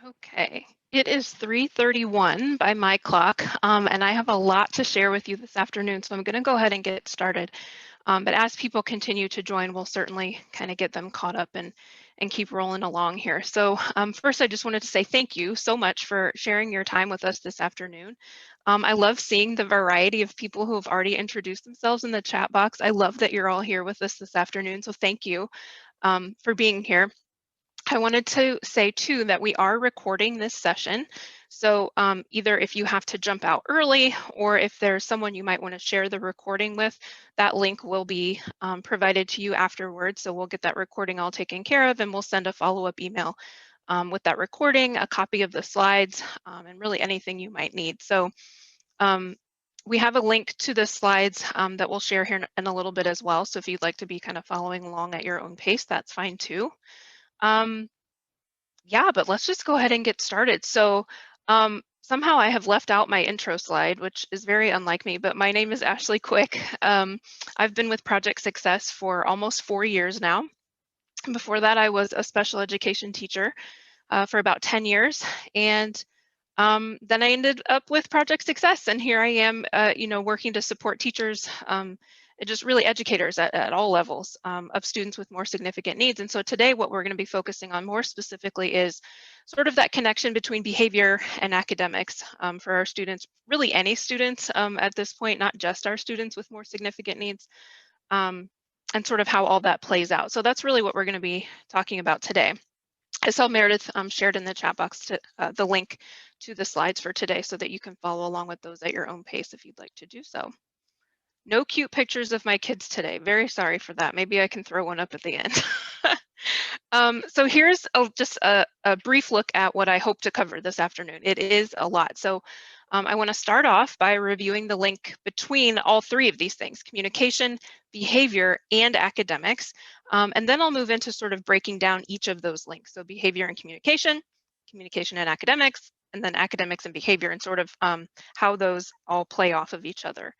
Okay, it is 3:31 by my clock, and I have a lot to share with you this afternoon, so I'm going to go ahead and get started. But as people continue to join, we'll certainly kind of get them caught up and keep rolling along here. So first, I just wanted to say thank you so much for sharing your time with us this afternoon. I love seeing the variety of people who have already introduced themselves in the chat box. I love that you're all here with us this afternoon, so thank you for being here. I wanted to say too that we are recording this session. So either if you have to jump out early or if there's someone you might want to share the recording with, that link will be provided to you afterwards. So we'll get that recording all taken care of and we'll send a follow-up email with that recording, a copy of the slides, and really anything you might need. So um, we have a link to the slides that we'll share here in a little bit as well. So if you'd like to be kind of following along at your own pace, that's fine too. Um, yeah, but let's just go ahead and get started. So somehow I have left out my intro slide, which is very unlike me, but my name is Ashley Quick. I've been with Project Success for almost 4 years now. Before that, I was a special education teacher for about 10 years. And then I ended up with Project Success, and here I am, working to support teachers, and just really educators at all levels of students with more significant needs. And so today, what we're going to be focusing on more specifically is sort of that connection between behavior and academics for our students, really any students at this point, not just our students with more significant needs, and sort of how all that plays out. So that's really what we're going to be talking about today. I saw Meredith shared in the chat box the link to the slides for today so that you can follow along with those at your own pace if you'd like to do so. No cute pictures of my kids today. Very sorry for that. Maybe I can throw one up at the end. So here's just a brief look at what I hope to cover this afternoon. It is a lot. So I want to start off by reviewing the link between all three of these things: communication, behavior, and academics. And then I'll move into sort of breaking down each of those links. So behavior and communication, communication and academics, and then academics and behavior, and sort of how those all play off of each other.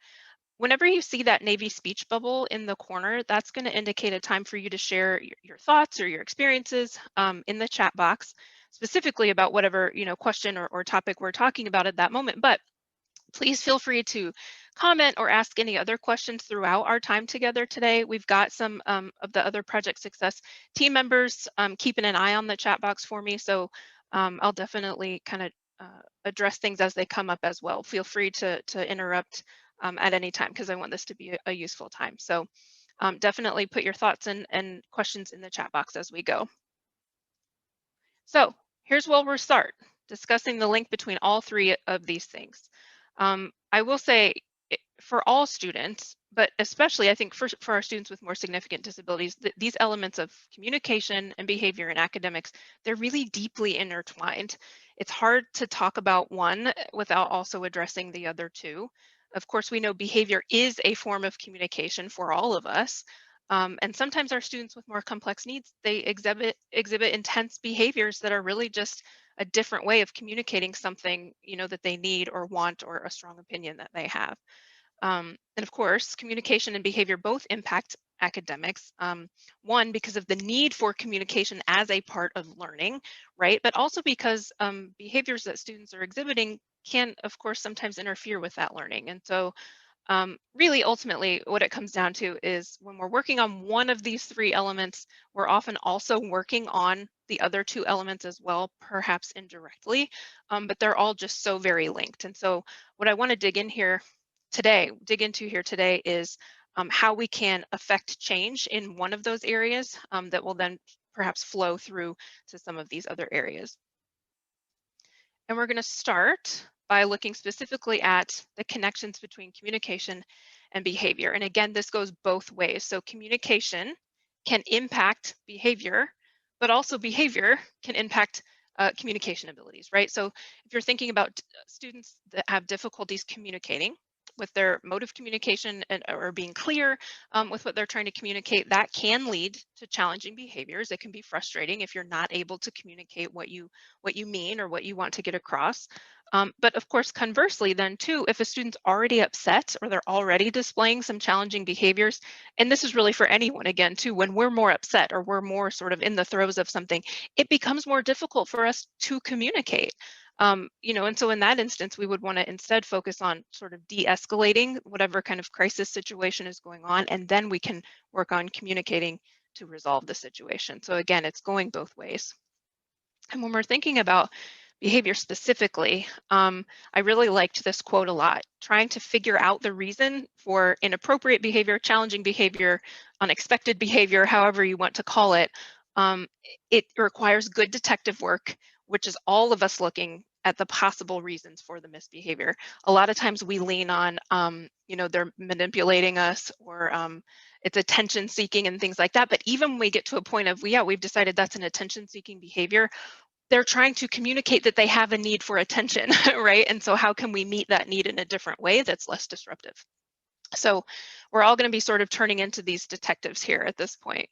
Whenever you see that navy speech bubble in the corner, that's going to indicate a time for you to share your thoughts or your experiences in the chat box, specifically about whatever question or topic we're talking about at that moment. But please feel free to comment or ask any other questions throughout our time together today. We've got some of the other Project Success team members keeping an eye on the chat box for me, so I'll definitely kind of address things as they come up as well. Feel free to interrupt at any time because I want this to be a useful time. So definitely put your thoughts and questions in the chat box as we go. So here's where we'll start, discussing the link between all three of these things. I will say for all students, but especially I think for our students with more significant disabilities, these elements of communication and behavior and academics, they're really deeply intertwined. It's hard to talk about one without also addressing the other two. Of course, we know behavior is a form of communication for all of us. And sometimes our students with more complex needs, they exhibit intense behaviors that are really just a different way of communicating something, that they need or want, or a strong opinion that they have. And of course, communication and behavior both impact academics. One, because of the need for communication as a part of learning, right? But also because behaviors that students are exhibiting can, of course, sometimes interfere with that learning. And so really, ultimately, what it comes down to is when we're working on one of these three elements, we're often also working on the other two elements as well, perhaps indirectly, but they're all just so very linked. And so what I want to dig into here today is how we can affect change in one of those areas that will then perhaps flow through to some of these other areas. And we're going to start by looking specifically at the connections between communication and behavior. And again, this goes both ways. So communication can impact behavior, but also behavior can impact communication abilities, right? So if you're thinking about students that have difficulties communicating with their mode of communication or being clear with what they're trying to communicate, that can lead to challenging behaviors. It can be frustrating if you're not able to communicate what you mean or what you want to get across. But of course, conversely, then too, if a student's already upset or they're already displaying some challenging behaviors, and this is really for anyone again too, when we're more upset or we're more sort of in the throes of something, it becomes more difficult for us to communicate. And so in that instance, we would want to instead focus on sort of de-escalating whatever kind of crisis situation is going on, and then we can work on communicating to resolve the situation. So again, it's going both ways. And when we're thinking about behavior specifically, I really liked this quote a lot. Trying to figure out the reason for inappropriate behavior, challenging behavior, unexpected behavior, however you want to call it, it requires good detective work, which is all of us looking at the possible reasons for the misbehavior. A lot of times we lean on, they're manipulating us, or it's attention seeking and things like that. But even when we get to a point of, we've decided that's an attention seeking behavior, they're trying to communicate that they have a need for attention, right? And so how can we meet that need in a different way that's less disruptive? So we're all going to be sort of turning into these detectives here at this point.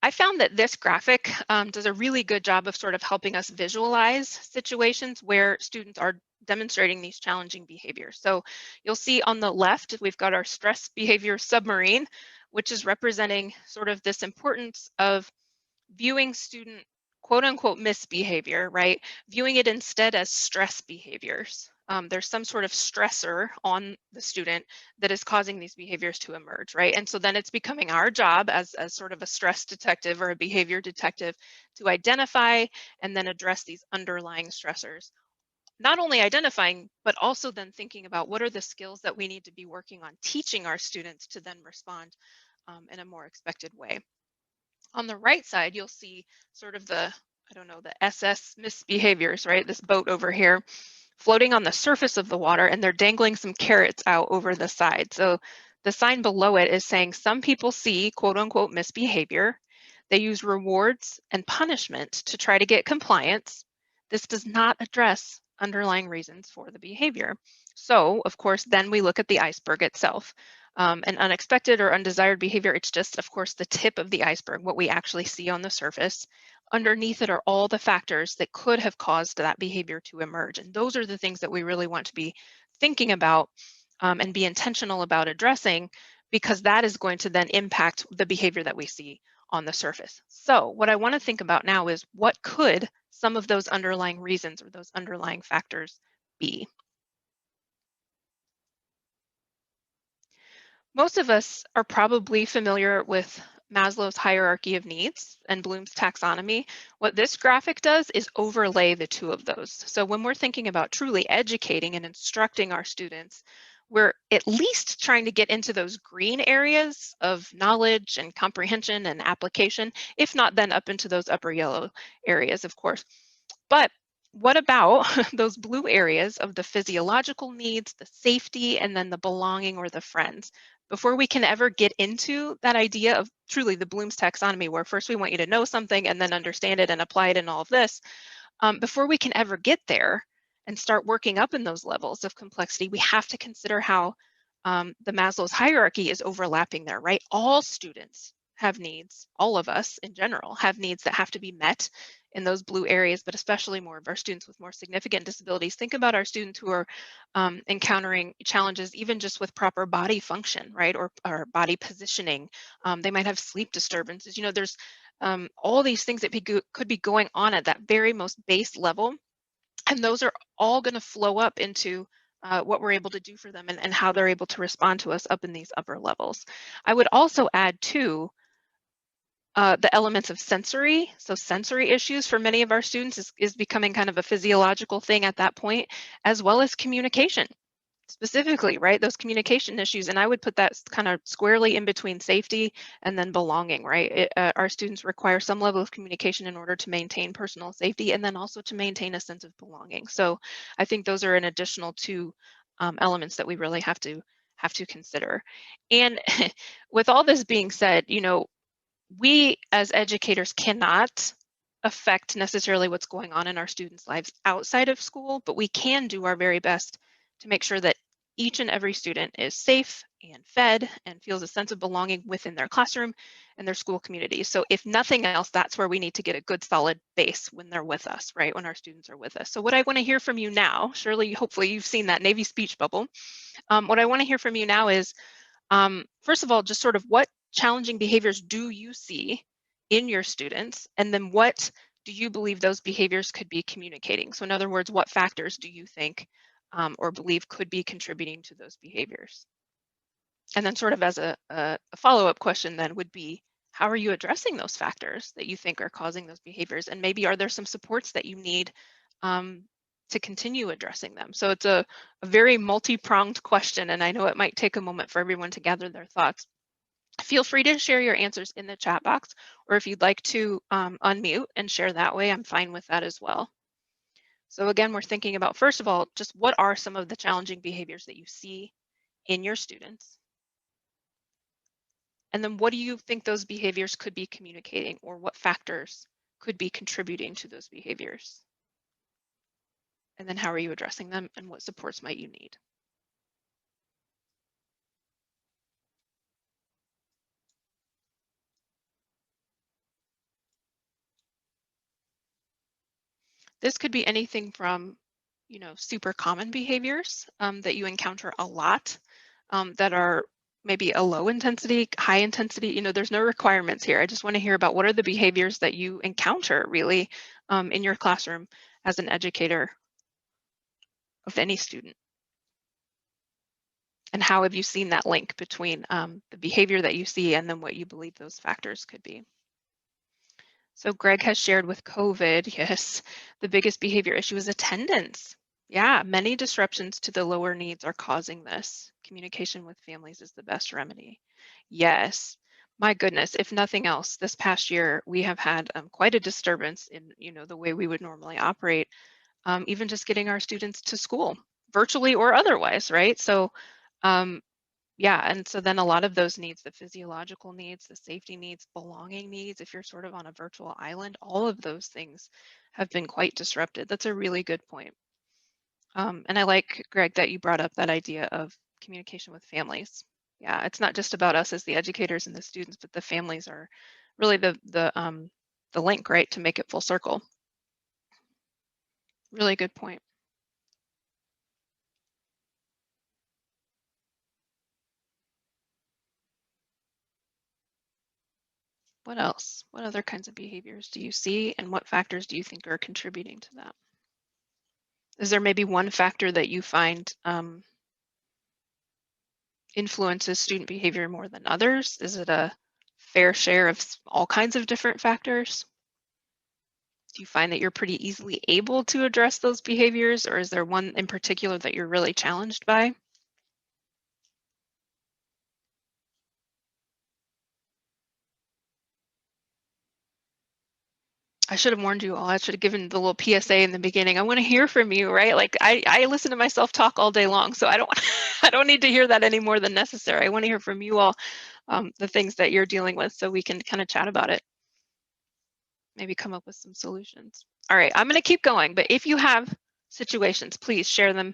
I found that this graphic does a really good job of sort of helping us visualize situations where students are demonstrating these challenging behaviors. So you'll see on the left, we've got our stress behavior submarine, which is representing sort of this importance of viewing student quote unquote misbehavior, right? Viewing it instead as stress behaviors. There's some sort of stressor on the student that is causing these behaviors to emerge, right? And so then it's becoming our job as sort of a stress detective or a behavior detective to identify and then address these underlying stressors. Not only identifying, but also then thinking about what are the skills that we need to be working on teaching our students to then respond in a more expected way. On the right side, you'll see sort of the SS misbehaviors, right? This boat over here floating on the surface of the water, and they're dangling some carrots out over the side. So the sign below it is saying some people see quote unquote misbehavior. They use rewards and punishment to try to get compliance. This does not address underlying reasons for the behavior. So, of course, then we look at the iceberg itself. An unexpected or undesired behavior, it's just, of course, the tip of the iceberg, what we actually see on the surface. Underneath it are all the factors that could have caused that behavior to emerge. And those are the things that we really want to be thinking about and be intentional about addressing, because that is going to then impact the behavior that we see on the surface. So what I want to think about now is what could some of those underlying reasons or those underlying factors be? Most of us are probably familiar with Maslow's hierarchy of needs and Bloom's taxonomy. What this graphic does is overlay the two of those. So when we're thinking about truly educating and instructing our students, we're at least trying to get into those green areas of knowledge and comprehension and application, if not then up into those upper yellow areas, of course. But what about those blue areas of the physiological needs, the safety, and then the belonging or the friends? Before we can ever get into that idea of truly the Bloom's taxonomy, where first we want you to know something and then understand it and apply it in all of this, before we can ever get there and start working up in those levels of complexity, we have to consider how the Maslow's hierarchy is overlapping there, right? All students have needs, all of us in general have needs that have to be met in those blue areas, but especially more of our students with more significant disabilities. Think about our students who are encountering challenges even just with proper body function, right? Or body positioning. They might have sleep disturbances. There's all these things that could be going on at that very most base level. And those are all going to flow up into what we're able to do for them and how they're able to respond to us up in these upper levels. I would also add too, the elements of sensory. So sensory issues for many of our students is becoming kind of a physiological thing at that point, as well as communication specifically, right? Those communication issues. And I would put that kind of squarely in between safety and then belonging, right? Our students require some level of communication in order to maintain personal safety and then also to maintain a sense of belonging. So I think those are an additional two elements that we really have to consider. And with all this being said, we as educators cannot affect necessarily what's going on in our students' lives outside of school, but we can do our very best to make sure that each and every student is safe and fed and feels a sense of belonging within their classroom and their school community. So if nothing else, that's where we need to get a good solid base when they're with us, right? When our students are with us. So what I want to hear from you now, Shirley, hopefully you've seen that Navy speech bubble. What I want to hear from you now is, first of all, just sort of what challenging behaviors do you see in your students? And then what do you believe those behaviors could be communicating? So in other words, what factors do you think or believe could be contributing to those behaviors? And then sort of as a follow-up question then would be, how are you addressing those factors that you think are causing those behaviors? And maybe are there some supports that you need um, to continue addressing them? So it's a very multi-pronged question, and I know it might take a moment for everyone to gather their thoughts. Feel free to share your answers in the chat box, or if you'd like to unmute and share that way, I'm fine with that as well. So again, we're thinking about, first of all, just what are some of the challenging behaviors that you see in your students? And then what do you think those behaviors could be communicating, or what factors could be contributing to those behaviors? And then how are you addressing them, and what supports might you need? This could be anything from, super common behaviors that you encounter a lot that are maybe a low intensity, high intensity. There's no requirements here. I just want to hear about what are the behaviors that you encounter really in your classroom as an educator of any student. And how have you seen that link between the behavior that you see and then what you believe those factors could be? So Greg has shared with COVID, yes, the biggest behavior issue is attendance. Yeah, many disruptions to the lower needs are causing this. Communication with families is the best remedy. Yes, my goodness, if nothing else, this past year we have had quite a disturbance in, the way we would normally operate, even just getting our students to school, virtually or otherwise, right? So um, yeah, and so then a lot of those needs, the physiological needs, the safety needs, belonging needs, if you're sort of on a virtual island, all of those things have been quite disrupted. That's a really good point. And I like, Greg, that you brought up that idea of communication with families. Yeah, it's not just about us as the educators and the students, but the families are really the link, right, to make it full circle. Really good point. What else? What other kinds of behaviors do you see, and what factors do you think are contributing to that? Is there maybe one factor that you find influences student behavior more than others? Is it a fair share of all kinds of different factors? Do you find that you're pretty easily able to address those behaviors, or is there one in particular that you're really challenged by? I should have warned you all. I should have given the little PSA in the beginning. I want to hear from you, right? Like I listen to myself talk all day long, so I don't I don't need to hear that any more than necessary. I want to hear from you all the things that you're dealing with, so we can kind of chat about it. Maybe come up with some solutions. All right, I'm going to keep going, but if you have situations, please share them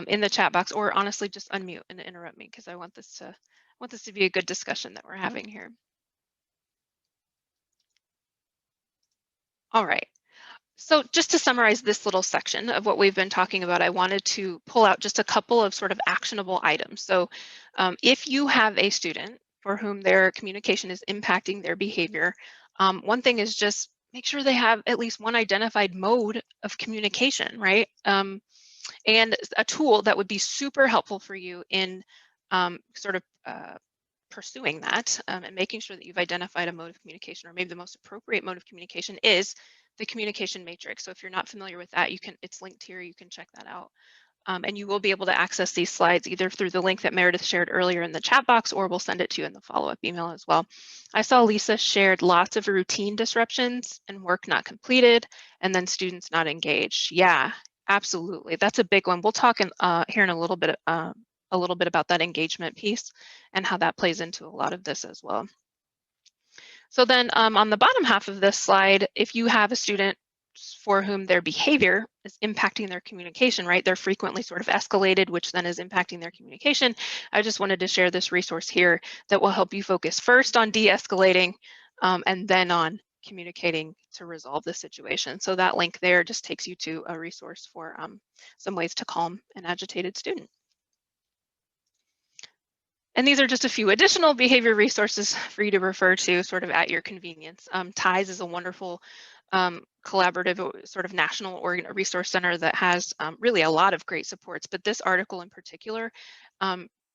in the chat box, or honestly just unmute and interrupt me, because I want this to be a good discussion that we're having here. All right. So just to summarize this little section of what we've been talking about, I wanted to pull out just a couple of sort of actionable items. So if you have a student for whom their communication is impacting their behavior, one thing is just make sure they have at least one identified mode of communication, right? And a tool that would be super helpful for you in sort of pursuing that and making sure that you've identified a mode of communication, or maybe the most appropriate mode of communication, is the communication matrix. So if you're not familiar with that, it's linked here, you can check that out. And you will be able to access these slides either through the link that Meredith shared earlier in the chat box, or we'll send it to you in the follow-up email as well. I saw Lisa shared lots of routine disruptions and work not completed, and then students not engaged. Yeah, absolutely. That's a big one. We'll talk here in a little bit about that engagement piece and how that plays into a lot of this as well. So then on the bottom half of this slide, if you have a student for whom their behavior is impacting their communication, right? They're frequently sort of escalated, which then is impacting their communication. I just wanted to share this resource here that will help you focus first on de-escalating and then on communicating to resolve the situation. So that link there just takes you to a resource for some ways to calm an agitated student. And these are just a few additional behavior resources for you to refer to sort of at your convenience. TIES is a wonderful collaborative sort of national resource center that has really a lot of great supports, but this article in particular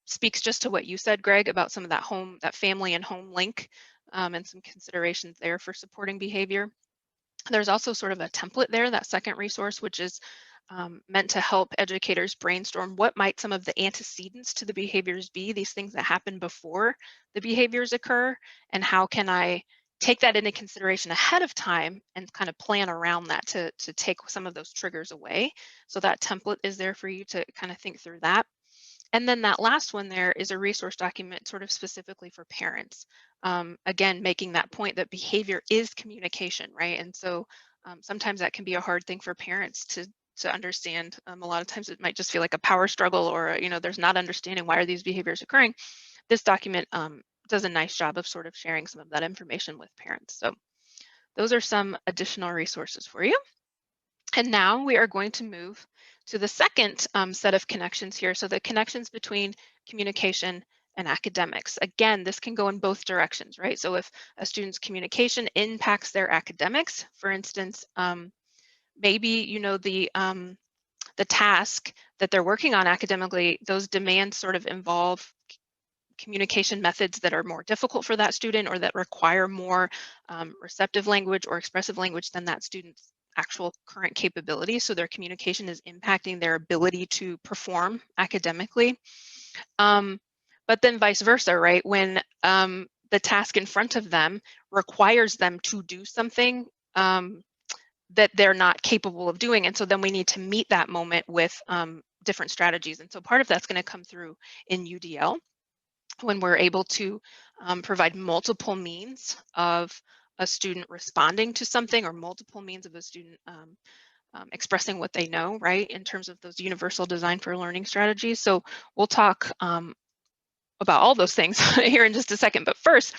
speaks just to what you said, Greg, about some of that family and home link and some considerations there for supporting behavior. There's also sort of a template there, that second resource, which is meant to help educators brainstorm what might some of the antecedents to the behaviors be, these things that happen before the behaviors occur, and how can I take that into consideration ahead of time and kind of plan around that to take some of those triggers away. So that template is there for you to kind of think through that. And then that last one there is a resource document sort of specifically for parents. Again, making that point that behavior is communication, right? And so sometimes that can be a hard thing for parents to understand. A lot of times it might just feel like a power struggle, or there's not understanding why are these behaviors occurring. This document does a nice job of sort of sharing some of that information with parents. So those are some additional resources for you. And now we are going to move to the second set of connections here. So the connections between communication and academics. Again, this can go in both directions, right? So if a student's communication impacts their academics, for instance, maybe the task that they're working on academically, those demands sort of involve communication methods that are more difficult for that student or that require more receptive language or expressive language than that student's actual current capabilities. So their communication is impacting their ability to perform academically. But then vice versa, right? When the task in front of them requires them to do something that they're not capable of doing. And so then we need to meet that moment with different strategies. And so part of that's going to come through in UDL when we're able to provide multiple means of a student responding to something, or multiple means of a student expressing what they know, right, in terms of those universal design for learning strategies. So we'll talk about all those things here in just a second. But first,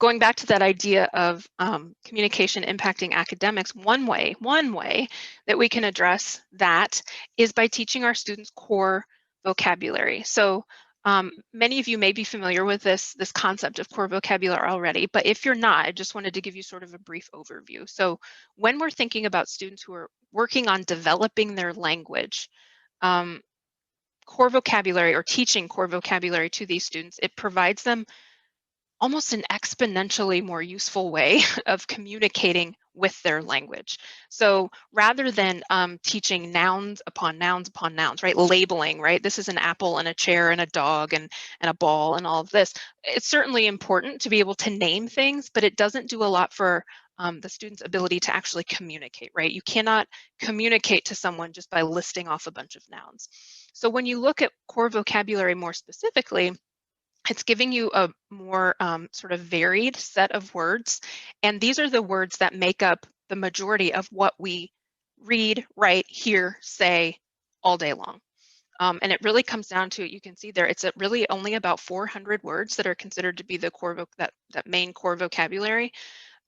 going back to that idea of communication impacting academics, one way that we can address that is by teaching our students core vocabulary. So many of you may be familiar with this concept of core vocabulary already, but if you're not, I just wanted to give you sort of a brief overview. So when we're thinking about students who are working on developing their language, core vocabulary, or teaching core vocabulary to these students, it provides them almost an exponentially more useful way of communicating with their language. So rather than teaching nouns upon nouns upon nouns, right, labeling, right, this is an apple and a chair and a dog and a ball and all of this, it's certainly important to be able to name things, but it doesn't do a lot for the student's ability to actually communicate, right? You cannot communicate to someone just by listing off a bunch of nouns. So when you look at core vocabulary more specifically, it's giving you a more sort of varied set of words. And these are the words that make up the majority of what we read, write, hear, say all day long. And it really comes down to, you can see there, it's really only about 400 words that are considered to be the core that main core vocabulary.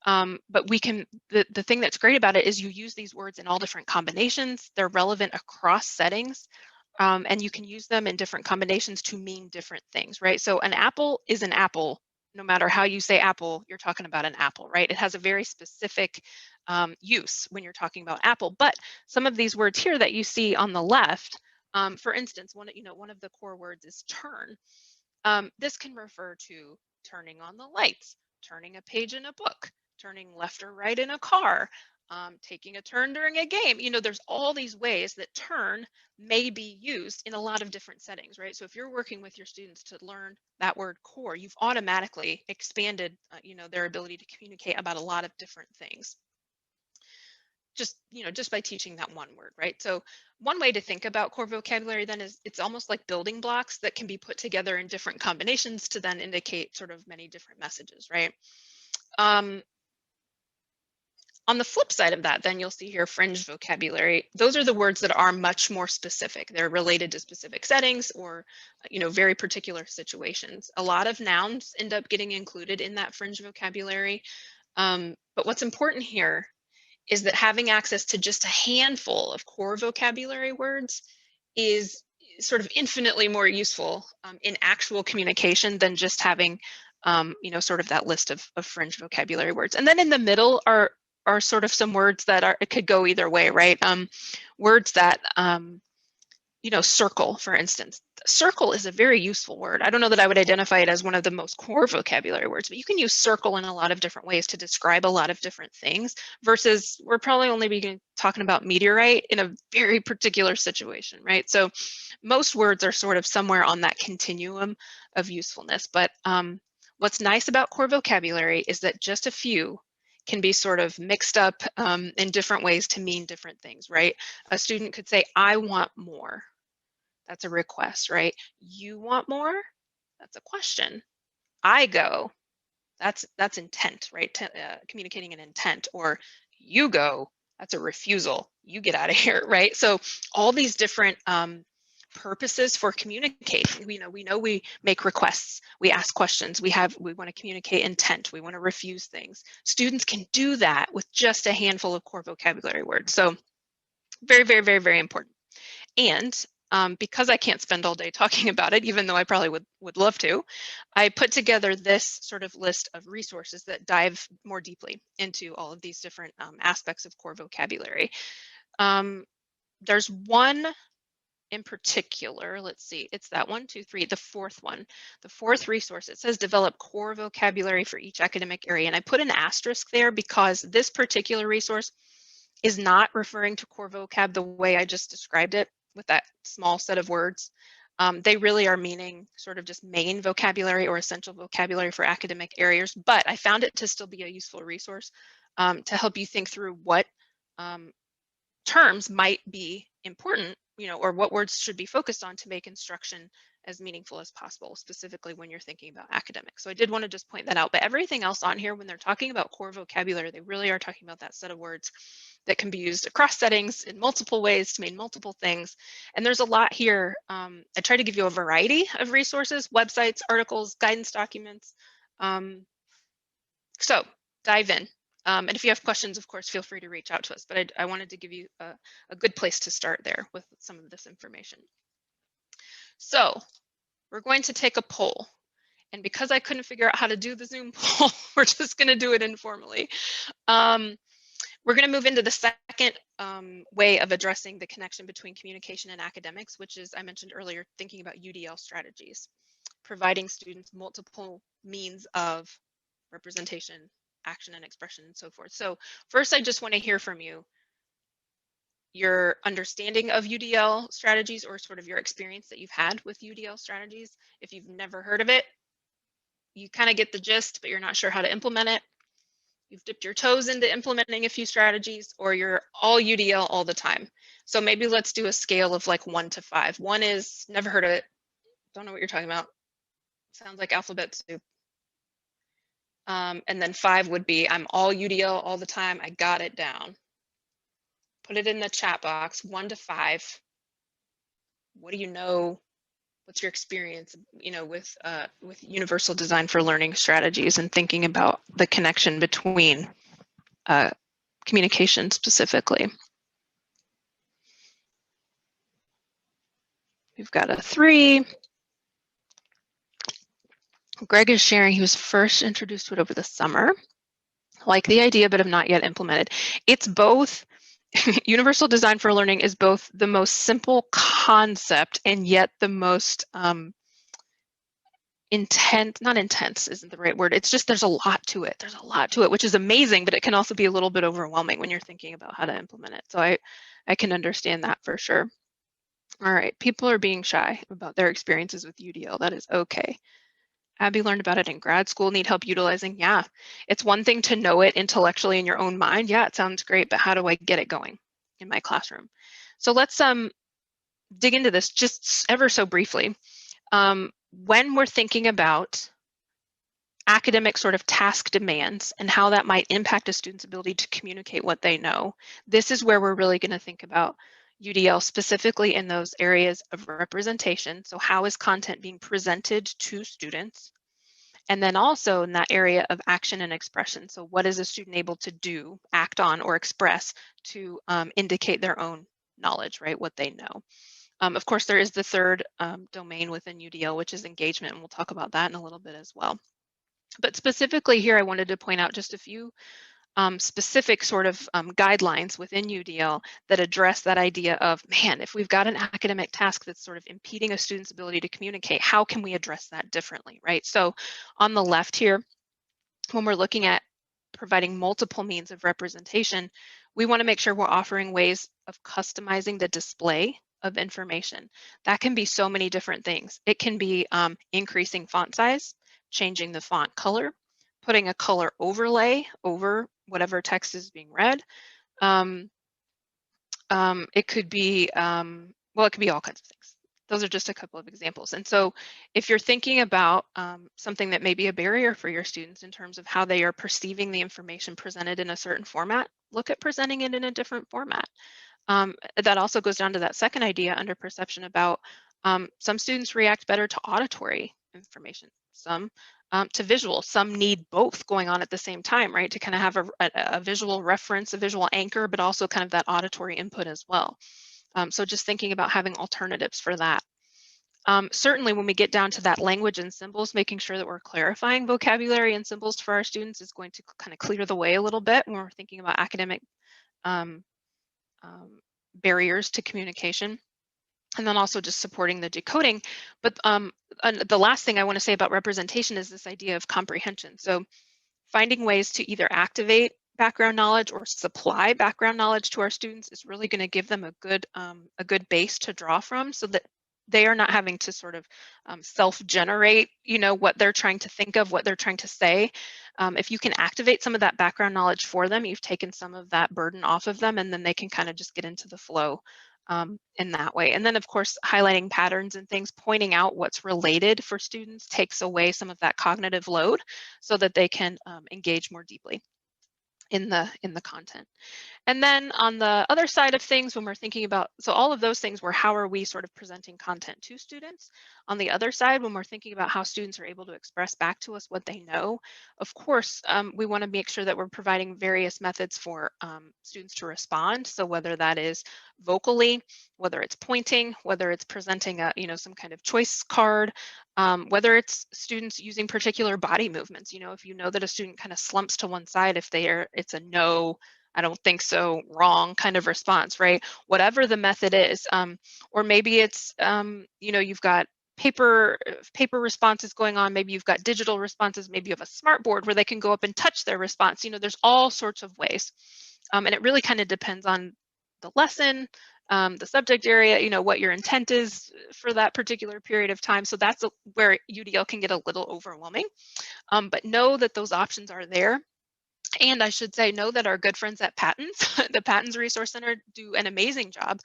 But we can, the thing that's great about it is you use these words in all different combinations. They're relevant across settings. And you can use them in different combinations to mean different things, right? So an apple is an apple. No matter how you say apple, you're talking about an apple, right? It has a very specific use when you're talking about apple. But some of these words here that you see on the left, for instance, one of the core words is turn. This can refer to turning on the lights, turning a page in a book, turning left or right in a car, taking a turn during a game. There's all these ways that turn may be used in a lot of different settings, right? So if you're working with your students to learn that word core, you've automatically expanded, their ability to communicate about a lot of different things. Just by teaching that one word, right? So one way to think about core vocabulary then is it's almost like building blocks that can be put together in different combinations to then indicate sort of many different messages, right? On the flip side of that, then you'll see here fringe vocabulary. Those are the words that are much more specific. They're related to specific settings or, very particular situations. A lot of nouns end up getting included in that fringe vocabulary. But what's important here is that having access to just a handful of core vocabulary words is sort of infinitely more useful in actual communication than just having, sort of that list of fringe vocabulary words. And then in the middle are sort of some words that it could go either way, right? Words that, circle, for instance. Circle is a very useful word. I don't know that I would identify it as one of the most core vocabulary words, but you can use circle in a lot of different ways to describe a lot of different things, versus we're probably only talking about meteorite in a very particular situation, right? So most words are sort of somewhere on that continuum of usefulness. But what's nice about core vocabulary is that just a few can be sort of mixed up in different ways to mean different things, right? A student could say, I want more. That's a request, right? You want more? That's a question. I go. That's intent, right? Communicating an intent. Or you go. That's a refusal. You get out of here, right? So all these different purposes for communicating. We know we make requests, we ask questions, we want to communicate intent, we want to refuse things. Students can do that with just a handful of core vocabulary words. So very, very, very, very important. And because I can't spend all day talking about it, even though I probably would love to, I put together this sort of list of resources that dive more deeply into all of these different aspects of core vocabulary. There's one in particular, let's see, it's that 1, 2, 3, the fourth one, the fourth resource. It says develop core vocabulary for each academic area. And I put an asterisk there because this particular resource is not referring to core vocab the way I just described it with that small set of words. They really are meaning sort of just main vocabulary or essential vocabulary for academic areas, but I found it to still be a useful resource to help you think through what terms might be important, or what words should be focused on to make instruction as meaningful as possible, specifically when you're thinking about academics. So I did want to just point that out, but everything else on here, when they're talking about core vocabulary, they really are talking about that set of words that can be used across settings in multiple ways to mean multiple things. And there's a lot here. I try to give you a variety of resources, websites, articles, guidance documents. So dive in. And if you have questions, of course, feel free to reach out to us. But I wanted to give you a good place to start there with some of this information. So we're going to take a poll. And because I couldn't figure out how to do the Zoom poll, we're just going to do it informally. We're going to move into the second way of addressing the connection between communication and academics, which is, I mentioned earlier, thinking about UDL strategies, providing students multiple means of representation, action and expression, and so forth. So first, I just want to hear from you, your understanding of UDL strategies, or sort of your experience that you've had with UDL strategies. If you've never heard of it, you kind of get the gist, but you're not sure how to implement it. You've dipped your toes into implementing a few strategies, or you're all UDL all the time. So maybe let's do a scale of like 1 to 5. 1 is never heard of it, don't know what you're talking about. Sounds like alphabet soup. And then 5 would be, I'm all UDL all the time. I got it down. Put it in the chat box, 1 to 5. What do you know? What's your experience, with universal design for learning strategies and thinking about the connection between communication specifically? We've got a 3. Greg is sharing he was first introduced to it over the summer. Like the idea, but have not yet implemented. It's both, universal design for learning is both the most simple concept and yet the most not intense isn't the right word. It's just, there's a lot to it. There's a lot to it, which is amazing, but it can also be a little bit overwhelming when you're thinking about how to implement it. So I can understand that for sure. All right, people are being shy about their experiences with UDL. That is okay. Abby learned about it in grad school, need help utilizing. Yeah, it's one thing to know it intellectually in your own mind. Yeah, it sounds great, but how do I get it going in my classroom? So let's dig into this just ever so briefly. When we're thinking about academic sort of task demands and how that might impact a student's ability to communicate what they know. This is where we're really going to think about UDL specifically in those areas of representation. So how is content being presented to students? And then also in that area of action and expression. So what is a student able to do, act on, or express to indicate their own knowledge, right? What they know. Of course, there is the third domain within UDL, which is engagement, and we'll talk about that in a little bit as well. But specifically here, I wanted to point out just a few specific sort of guidelines within UDL that address that idea of, man, if we've got an academic task that's sort of impeding a student's ability to communicate, how can we address that differently, right? So on the left here, when we're looking at providing multiple means of representation, we want to make sure we're offering ways of customizing the display of information. That can be so many different things. It can be increasing font size, changing the font color, putting a color overlay over whatever text is being read. It could be, well, it could be all kinds of things. Those are just a couple of examples. And so if you're thinking about something that may be a barrier for your students in terms of how they are perceiving the information presented in a certain format, look at presenting it in a different format. That also goes down to that second idea under perception about some students react better to auditory information, some to visual. Some need both going on at the same time, right? To kind of have a visual reference, a visual anchor, but also kind of that auditory input as well. So just thinking about having alternatives for that. Certainly when we get down to that language and symbols, making sure that we're clarifying vocabulary and symbols for our students is going to kind of clear the way a little bit when we're thinking about academic um, barriers to communication. And then also just supporting the decoding. But the last thing I want to say about representation is this idea of comprehension. So finding ways to either activate background knowledge or supply background knowledge to our students is really going to give them a good base to draw from, so that they are not having to sort of self-generate, what they're trying to think of, what they're trying to say. If you can activate some of that background knowledge for them, you've taken some of that burden off of them, and then they can kind of just get into the flow in that way. And then, of course, highlighting patterns and things, pointing out what's related for students takes away some of that cognitive load so that they can engage more deeply in the content. And then on the other side of things, when we're thinking about, so all of those things were how are we sort of presenting content to students. On the other side, when we're thinking about how students are able to express back to us what they know, of course, we want to make sure that we're providing various methods for students to respond. So whether that is vocally, whether it's pointing, whether it's presenting a, some kind of choice card, whether it's students using particular body movements. If you know that a student kind of slumps to one side, if it's a no, I don't think so, wrong kind of response, right? Whatever the method is, or maybe it's, you've got paper responses going on, maybe you've got digital responses, maybe you have a smart board where they can go up and touch their response. There's all sorts of ways. And it really kind of depends on the lesson, the subject area, what your intent is for that particular period of time. So that's where UDL can get a little overwhelming. But know that those options are there. And I should say, know that our good friends at Patents, the Patents Resource Center, do an amazing job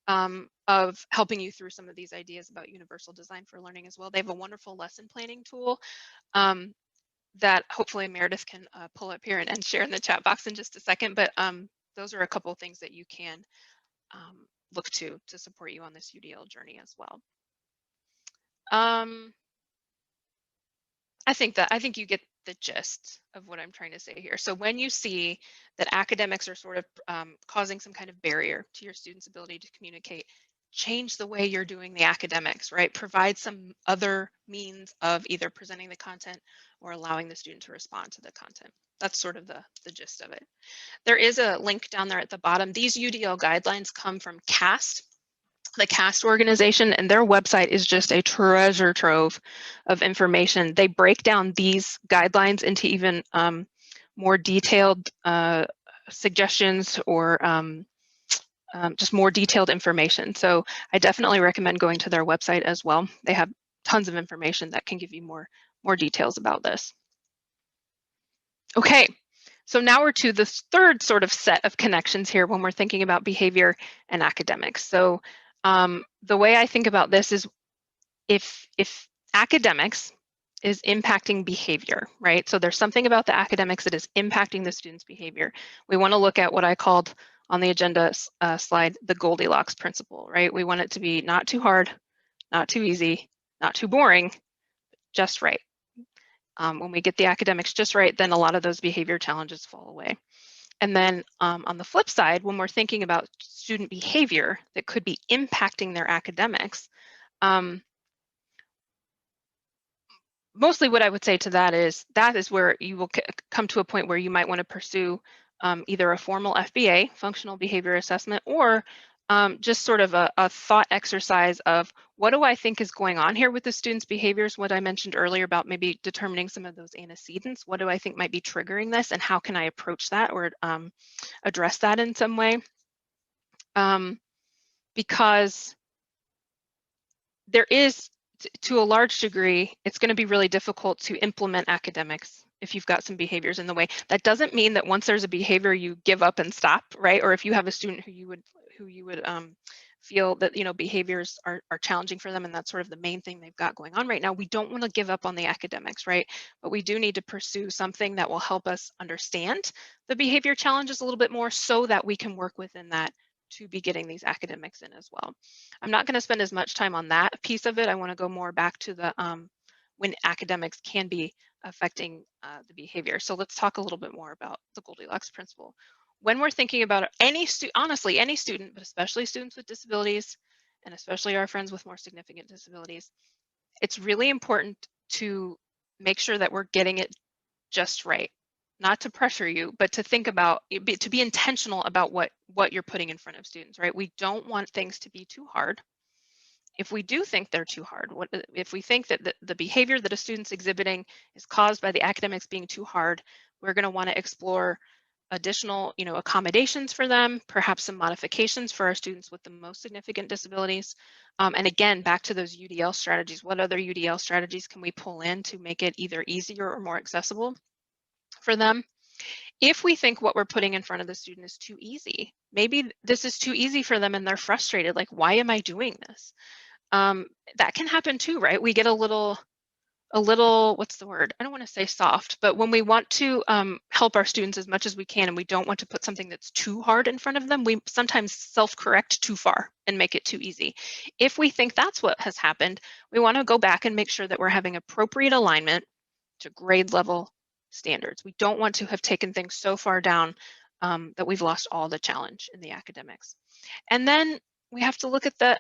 of helping you through some of these ideas about universal design for learning as well. They have a wonderful lesson planning tool that hopefully Meredith can pull up here and share in the chat box in just a second. But those are a couple of things that you can look to support you on this UDL journey as well. I think you get the gist of what I'm trying to say here. So when you see that academics are sort of causing some kind of barrier to your students' ability to communicate, change the way you're doing the academics, right? Provide some other means of either presenting the content or allowing the student to respond to the content. That's sort of the gist of it. There is a link down there at the bottom. These UDL guidelines come from CAST, the CAST organization, and their website is just a treasure trove of information. They break down these guidelines into even more detailed suggestions or just more detailed information. So I definitely recommend going to their website as well. They have tons of information that can give you more details about this. Okay, so now we're to this third sort of set of connections here when we're thinking about behavior and academics. So the way I think about this is if academics, is impacting behavior, right? So there's something about the academics that is impacting the student's behavior. We want to look at what I called on the agenda slide, the Goldilocks principle, right? We want it to be not too hard, not too easy, not too boring, just right. When we get the academics just right, then a lot of those behavior challenges fall away. And then on the flip side, when we're thinking about student behavior that could be impacting their academics, mostly what I would say to that is where you will come to a point where you might want to pursue either a formal FBA, functional behavior assessment, or just sort of a thought exercise of what do I think is going on here with the students' behaviors, what I mentioned earlier about maybe determining some of those antecedents, what do I think might be triggering this, and how can I approach that or address that in some way? Because there is, to a large degree, it's going to be really difficult to implement academics if you've got some behaviors in the way. That doesn't mean that once there's a behavior you give up and stop, right? Or if you have a student who you would feel that behaviors are challenging for them and that's sort of the main thing they've got going on right now, we don't want to give up on the academics, right? But we do need to pursue something that will help us understand the behavior challenges a little bit more so that we can work within that to be getting these academics in as well. I'm not going to spend as much time on that piece of it. I want to go more back to the when academics can be affecting the behavior. So let's talk a little bit more about the Goldilocks principle. When we're thinking about honestly, any student, but especially students with disabilities, and especially our friends with more significant disabilities, it's really important to make sure that we're getting it just right. Not to pressure you, but to think about, to be intentional about what you're putting in front of students, right? We don't want things to be too hard. If we do think they're too hard, if we think that the behavior that a student's exhibiting is caused by the academics being too hard, we're going to want to explore additional, accommodations for them, perhaps some modifications for our students with the most significant disabilities. And again, back to those UDL strategies, what other UDL strategies can we pull in to make it either easier or more accessible for them? If we think what we're putting in front of the student is too easy, maybe this is too easy for them and they're frustrated, like, why am I doing this? That can happen too, right? We get a little, what's the word? I don't want to say soft, but when we want to help our students as much as we can and we don't want to put something that's too hard in front of them, we sometimes self-correct too far and make it too easy. If we think that's what has happened, we want to go back and make sure that we're having appropriate alignment to grade level standards. We don't want to have taken things so far down that we've lost all the challenge in the academics. And then we have to look at the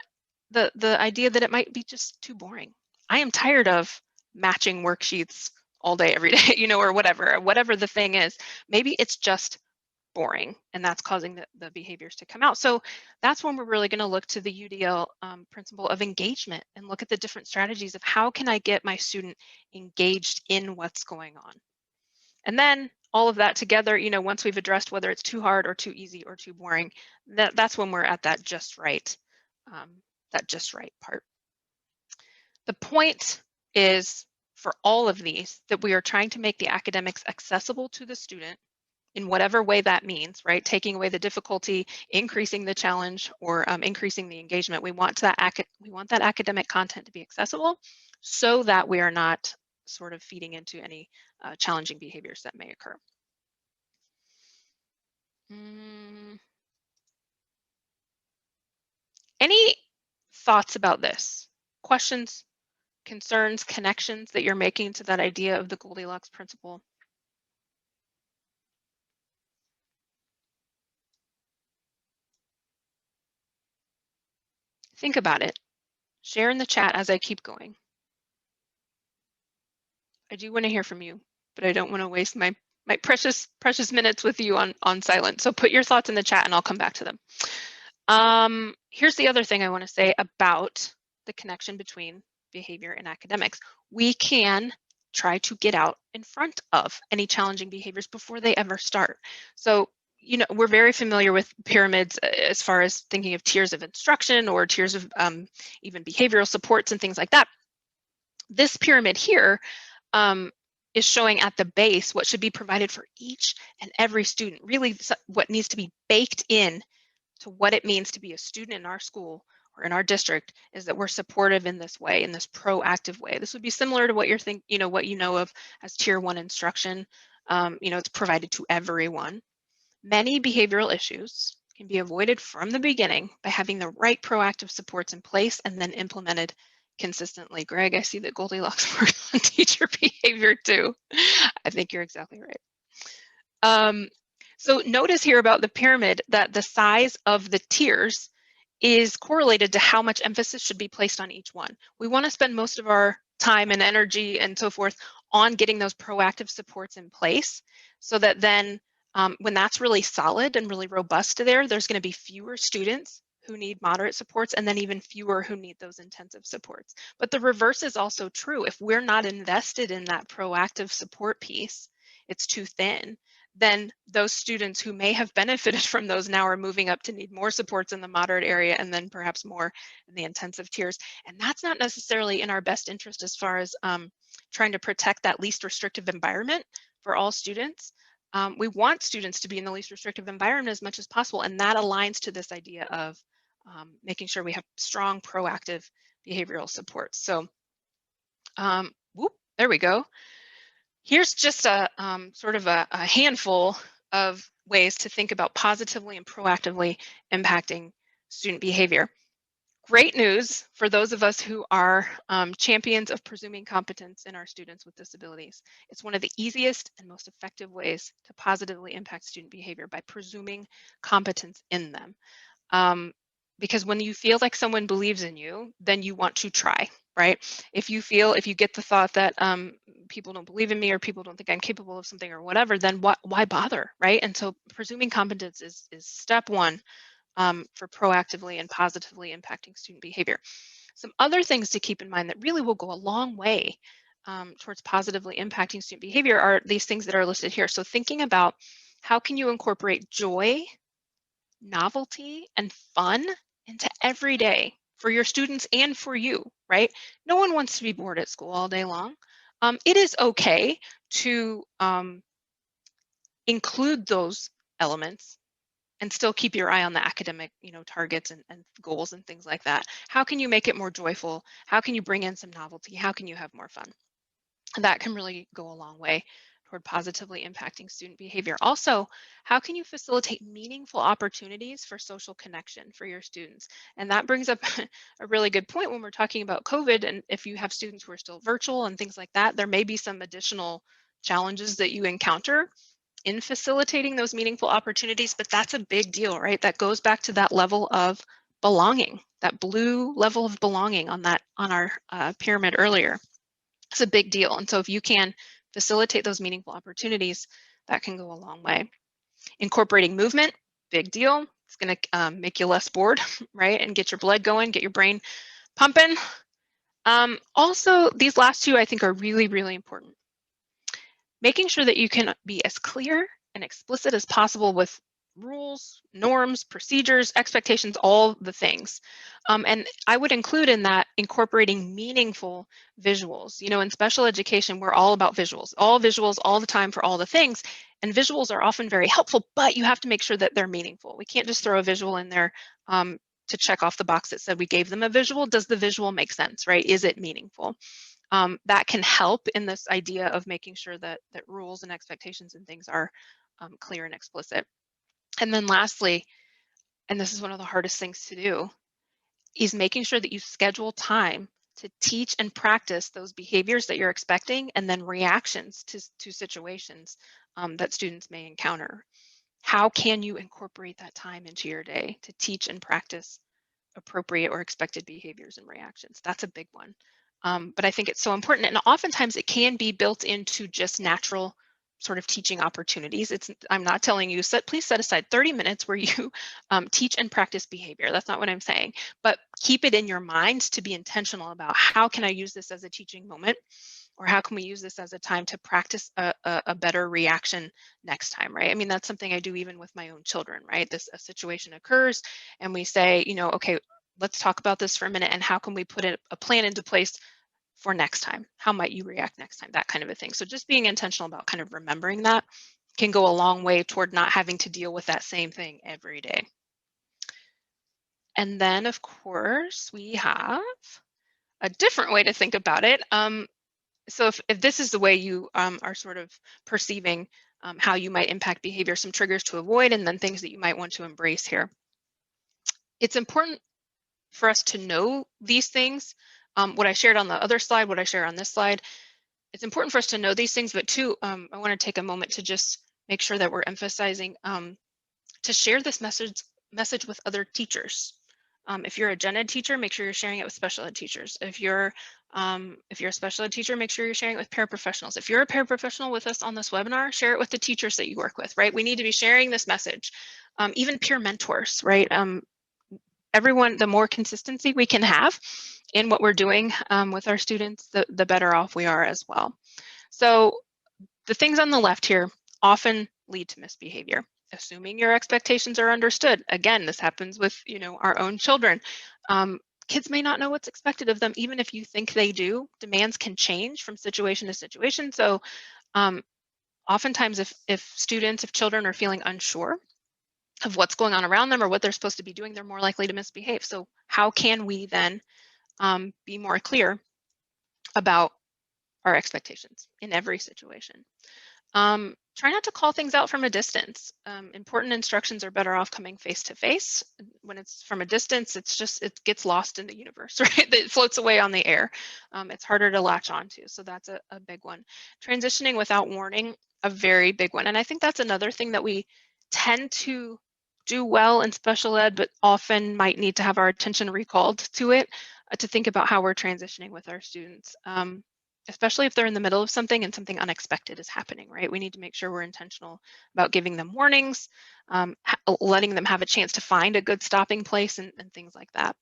idea that it might be just too boring. I am tired of matching worksheets all day, every day, or whatever the thing is. Maybe it's just boring and that's causing the behaviors to come out. So that's when we're really going to look to the UDL principle of engagement and look at the different strategies of how can I get my student engaged in what's going on. And then all of that together, once we've addressed whether it's too hard or too easy or too boring, that's when we're at that just right part. The point is for all of these that we are trying to make the academics accessible to the student in whatever way that means, right? Taking away the difficulty, increasing the challenge, or increasing the engagement. We want that academic content to be accessible so that we are not sort of feeding into any challenging behaviors that may occur. Any thoughts about this? Questions, concerns, connections that you're making to that idea of the Goldilocks principle? Think about it. Share in the chat as I keep going. I do want to hear from you, but I don't want to waste my precious minutes with you on silent. So put your thoughts in the chat and I'll come back to them. Here's the other thing I want to say about the connection between behavior and academics. We can try to get out in front of any challenging behaviors before they ever start. So, we're very familiar with pyramids as far as thinking of tiers of instruction or tiers of even behavioral supports and things like that. This pyramid here is showing at the base what should be provided for each and every student, really what needs to be baked in to what it means to be a student in our school or in our district is that we're supportive in this way, in this proactive way. This would be similar to what what you know of as tier 1 instruction. It's provided to everyone. Many behavioral issues can be avoided from the beginning by having the right proactive supports in place and then implemented consistently. Greg, I see that Goldilocks works on teacher behavior too. I think you're exactly right. So notice here about the pyramid that the size of the tiers is correlated to how much emphasis should be placed on each one. We want to spend most of our time and energy and so forth on getting those proactive supports in place so that then when that's really solid and really robust there's going to be fewer students who need moderate supports and then even fewer who need those intensive supports. But the reverse is also true. If we're not invested in that proactive support piece, it's too thin, then those students who may have benefited from those now are moving up to need more supports in the moderate area and then perhaps more in the intensive tiers. And that's not necessarily in our best interest as far as trying to protect that least restrictive environment for all students. We want students to be in the least restrictive environment as much as possible, and that aligns to this idea of making sure we have strong proactive behavioral supports. So there we go. Here's just a sort of a handful of ways to think about positively and proactively impacting student behavior. Great news for those of us who are champions of presuming competence in our students with disabilities. It's one of the easiest and most effective ways to positively impact student behavior by presuming competence in them. Because when you feel like someone believes in you, then you want to try, right? If you get the thought that people don't believe in me or people don't think I'm capable of something or whatever, then why bother, right? And so presuming competence is step one for proactively and positively impacting student behavior. Some other things to keep in mind that really will go a long way towards positively impacting student behavior are these things that are listed here. So thinking about how can you incorporate joy, novelty, and fun into every day for your students and for you, right? No one wants to be bored at school all day long. It is okay to include those elements and still keep your eye on the academic, targets and goals and things like that. How can you make it more joyful? How can you bring in some novelty? How can you have more fun? And that can really go a long way toward positively impacting student behavior. Also, how can you facilitate meaningful opportunities for social connection for your students? And that brings up a really good point when we're talking about COVID. And if you have students who are still virtual and things like that, there may be some additional challenges that you encounter in facilitating those meaningful opportunities, but that's a big deal, right? That goes back to that level of belonging, that blue level of belonging on our pyramid earlier. It's a big deal. And so if you can facilitate those meaningful opportunities, that can go a long way. Incorporating movement, big deal. It's going to make you less bored, right? And get your blood going, get your brain pumping. Also, these last two I think are really, really important. Making sure that you can be as clear and explicit as possible with rules, norms, procedures, expectations, all the things. And I would include in that incorporating meaningful visuals. In special education, we're all about visuals all the time for all the things. And visuals are often very helpful, but you have to make sure that they're meaningful. We can't just throw a visual in there to check off the box that said we gave them a visual. Does the visual make sense, right? Is it meaningful? That can help in this idea of making sure that rules and expectations and things are clear and explicit. And then lastly, and this is one of the hardest things to do, is making sure that you schedule time to teach and practice those behaviors that you're expecting and then reactions to situations that students may encounter. How can you incorporate that time into your day to teach and practice appropriate or expected behaviors and reactions? That's a big one. But I think it's so important. And oftentimes it can be built into just natural sort of teaching opportunities. I'm not telling you, please set aside 30 minutes where you teach and practice behavior. That's not what I'm saying. But keep it in your mind to be intentional about how can I use this as a teaching moment? Or how can we use this as a time to practice a better reaction next time, right? I mean, that's something I do even with my own children, right? A situation occurs and we say, okay, let's talk about this for a minute and how can we put a plan into place for next time? How might you react next time? That kind of a thing. So just being intentional about kind of remembering that can go a long way toward not having to deal with that same thing every day. And then, of course, we have a different way to think about it. So if this is the way you are sort of perceiving how you might impact behavior, some triggers to avoid, and then things that you might want to embrace here. It's important for us to know these things. What I shared on the other slide, what I share on this slide, it's important for us to know these things, but too, I want to take a moment to just make sure that we're emphasizing to share this message with other teachers. If you're a gen ed teacher, make sure you're sharing it with special ed teachers. If you're a special ed teacher, make sure you're sharing it with paraprofessionals. If you're a paraprofessional with us on this webinar, share it with the teachers that you work with, right? We need to be sharing this message. Even peer mentors, right? Everyone, the more consistency we can have in what we're doing with our students, the better off we are as well. So the things on the left here often lead to misbehavior. Assuming your expectations are understood. Again, this happens with, our own children. Kids may not know what's expected of them, even if you think they do. Demands can change from situation to situation. So oftentimes if children are feeling unsure of what's going on around them or what they're supposed to be doing, they're more likely to misbehave. So how can we then be more clear about our expectations in every situation? Try not to call things out from a distance. Important instructions are better off coming face to face. When it's from a distance, it gets lost in the universe, right? It floats away on the air. It's harder to latch onto. So that's a big one. Transitioning without warning, a very big one. And I think that's another thing that we tend to do well in special ed, but often might need to have our attention recalled to it to think about how we're transitioning with our students. Especially if they're in the middle of something and something unexpected is happening, right? We need to make sure we're intentional about giving them warnings, letting them have a chance to find a good stopping place and things like that.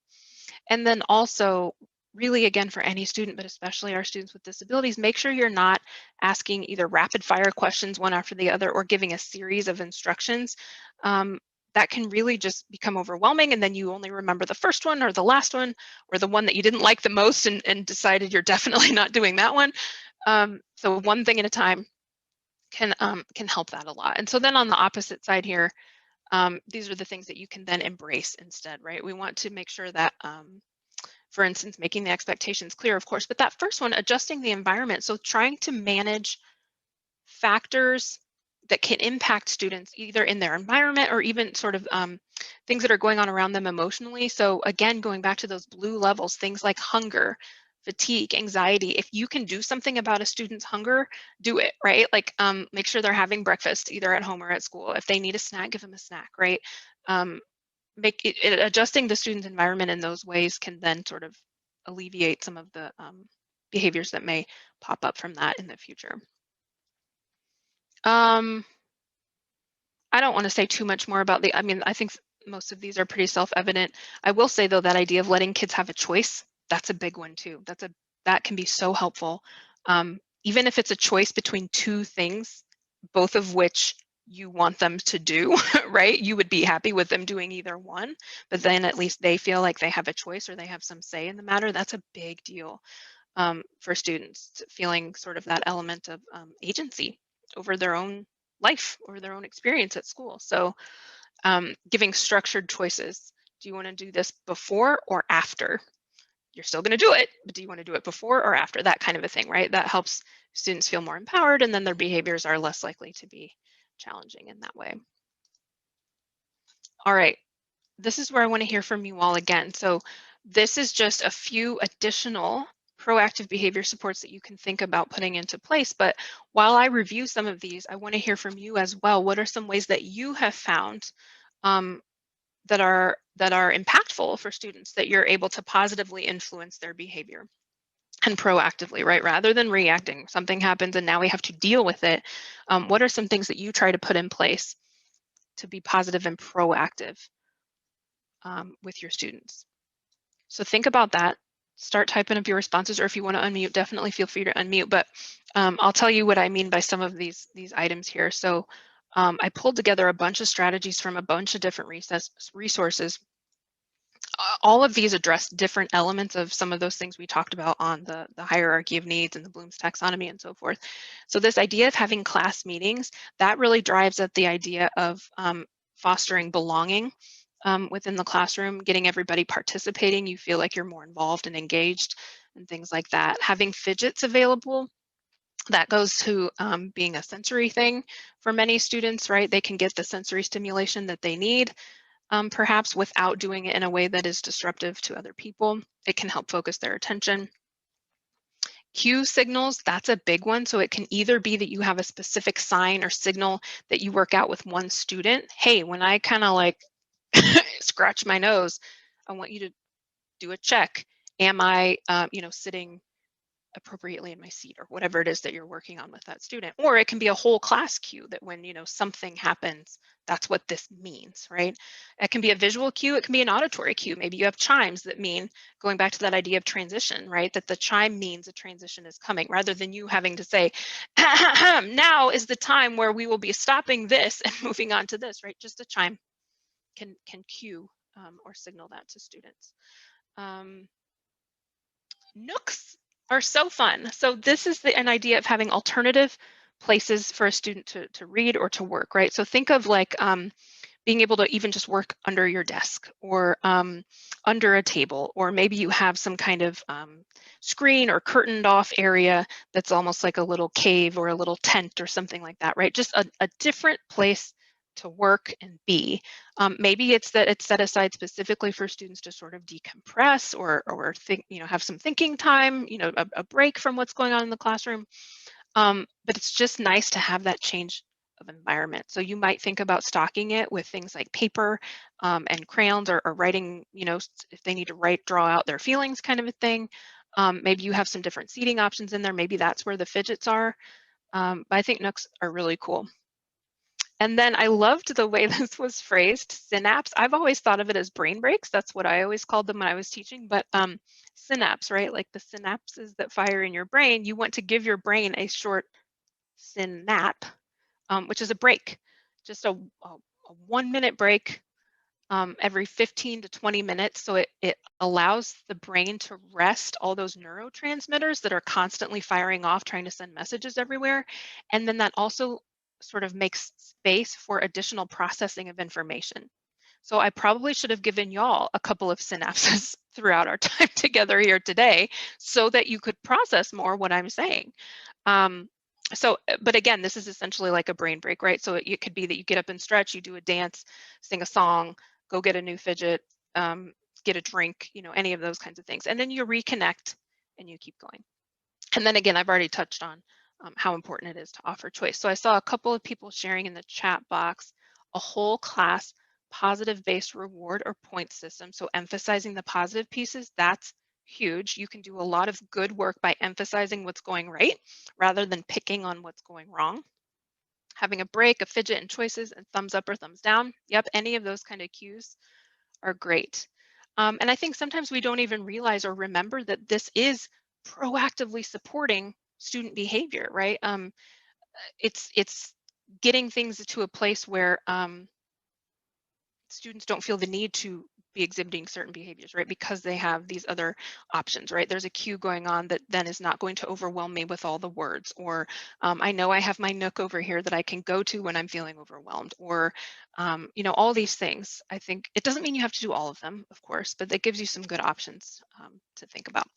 And then also, really again, for any student, but especially our students with disabilities, make sure you're not asking either rapid fire questions one after the other or giving a series of instructions. That can really just become overwhelming, and then you only remember the first one or the last one or the one that you didn't like the most and decided you're definitely not doing that one. So one thing at a time can help that a lot. And so then on the opposite side here, these are the things that you can then embrace instead, right? We want to make sure that, for instance, making the expectations clear, of course, but that first one, adjusting the environment. So trying to manage factors that can impact students either in their environment or even sort of things that are going on around them emotionally. So again, going back to those blue levels, things like hunger, fatigue, anxiety. If you can do something about a student's hunger, do it, right? Like make sure they're having breakfast either at home or at school. If they need a snack, give them a snack, right? Adjusting the student's environment in those ways can then sort of alleviate some of the behaviors that may pop up from that in the future. I don't want to say too much more about I think most of these are pretty self-evident. I will say though, that idea of letting kids have a choice, that's a big one too. That can be so helpful. Even if it's a choice between two things, both of which you want them to do, right? You would be happy with them doing either one, but then at least they feel like they have a choice or they have some say in the matter. That's a big deal for students, feeling sort of that element of agency over their own life or their own experience at school. So giving structured choices. Do you want to do this before or after? You're still going to do it, but do you want to do it before or after? That kind of a thing, right? That helps students feel more empowered, and then their behaviors are less likely to be challenging in that way. All right, this is where I want to hear from you all again. So this is just a few additional proactive behavior supports that you can think about putting into place. But while I review some of these, I want to hear from you as well. What are some ways that you have found that are impactful for students, that you're able to positively influence their behavior and proactively, right? Rather than reacting, something happens and now we have to deal with it. What are some things that you try to put in place to be positive and proactive with your students? So think about that. Start typing up your responses, or if you want to unmute, definitely feel free to unmute. But I'll tell you what I mean by some of these items here. So I pulled together a bunch of strategies from a bunch of different resources. All of these address different elements of some of those things we talked about on the hierarchy of needs and the Bloom's taxonomy and so forth. So this idea of having class meetings, that really drives at the idea of fostering belonging within the classroom, getting everybody participating. You feel like you're more involved and engaged and things like that. Having fidgets available, that goes to being a sensory thing for many students, right? They can get the sensory stimulation that they need, perhaps without doing it in a way that is disruptive to other people. It can help focus their attention. Cue signals, that's a big one. So it can either be that you have a specific sign or signal that you work out with one student. Hey, when I kind of like scratch my nose, I want you to do a check. Am I, sitting appropriately in my seat, or whatever it is that you're working on with that student? Or it can be a whole class cue that when, something happens, that's what this means, right? It can be a visual cue. It can be an auditory cue. Maybe you have chimes that mean, going back to that idea of transition, right? That the chime means a transition is coming, rather than you having to say, now is the time where we will be stopping this and moving on to this, right? Just a chime can cue or signal that to students. Nooks are so fun. So this is an idea of having alternative places for a student to read or to work, right? So think of like being able to even just work under your desk, or under a table, or maybe you have some kind of screen or curtained off area that's almost like a little cave or a little tent or something like that, right? Just a different place to work and be. Maybe it's that it's set aside specifically for students to sort of decompress, or think, have some thinking time, a break from what's going on in the classroom. But it's just nice to have that change of environment. So you might think about stocking it with things like paper and crayons, or writing, if they need to draw out their feelings, kind of a thing. Maybe you have some different seating options in there. Maybe that's where the fidgets are. But I think nooks are really cool. And then I loved the way this was phrased, synapse. I've always thought of it as brain breaks. That's what I always called them when I was teaching. But synapse, right? Like the synapses that fire in your brain, you want to give your brain a short synap, which is a break, just a 1-minute break every 15 to 20 minutes. So it allows the brain to rest all those neurotransmitters that are constantly firing off, trying to send messages everywhere. And then that also sort of makes space for additional processing of information. So I probably should have given y'all a couple of synapses throughout our time together here today, so that you could process more what I'm saying. But again, this is essentially like a brain break, right? So it could be that you get up and stretch, you do a dance, sing a song, go get a new fidget, get a drink, any of those kinds of things. And then you reconnect and you keep going. And then again, I've already touched on how important it is to offer choice. So I saw a couple of people sharing in the chat box a whole class positive-based reward or point system. So emphasizing the positive pieces, that's huge. You can do a lot of good work by emphasizing what's going right rather than picking on what's going wrong. Having a break, a fidget, and choices, and thumbs up or thumbs down. Yep, any of those kind of cues are great. And I think sometimes we don't even realize or remember that this is proactively supporting student behavior, right? It's getting things to a place where students don't feel the need to be exhibiting certain behaviors, right? Because they have these other options, right? There's a cue going on that then is not going to overwhelm me with all the words, or I know I have my nook over here that I can go to when I'm feeling overwhelmed, or all these things. I think it doesn't mean you have to do all of them, of course, but that gives you some good options to think about.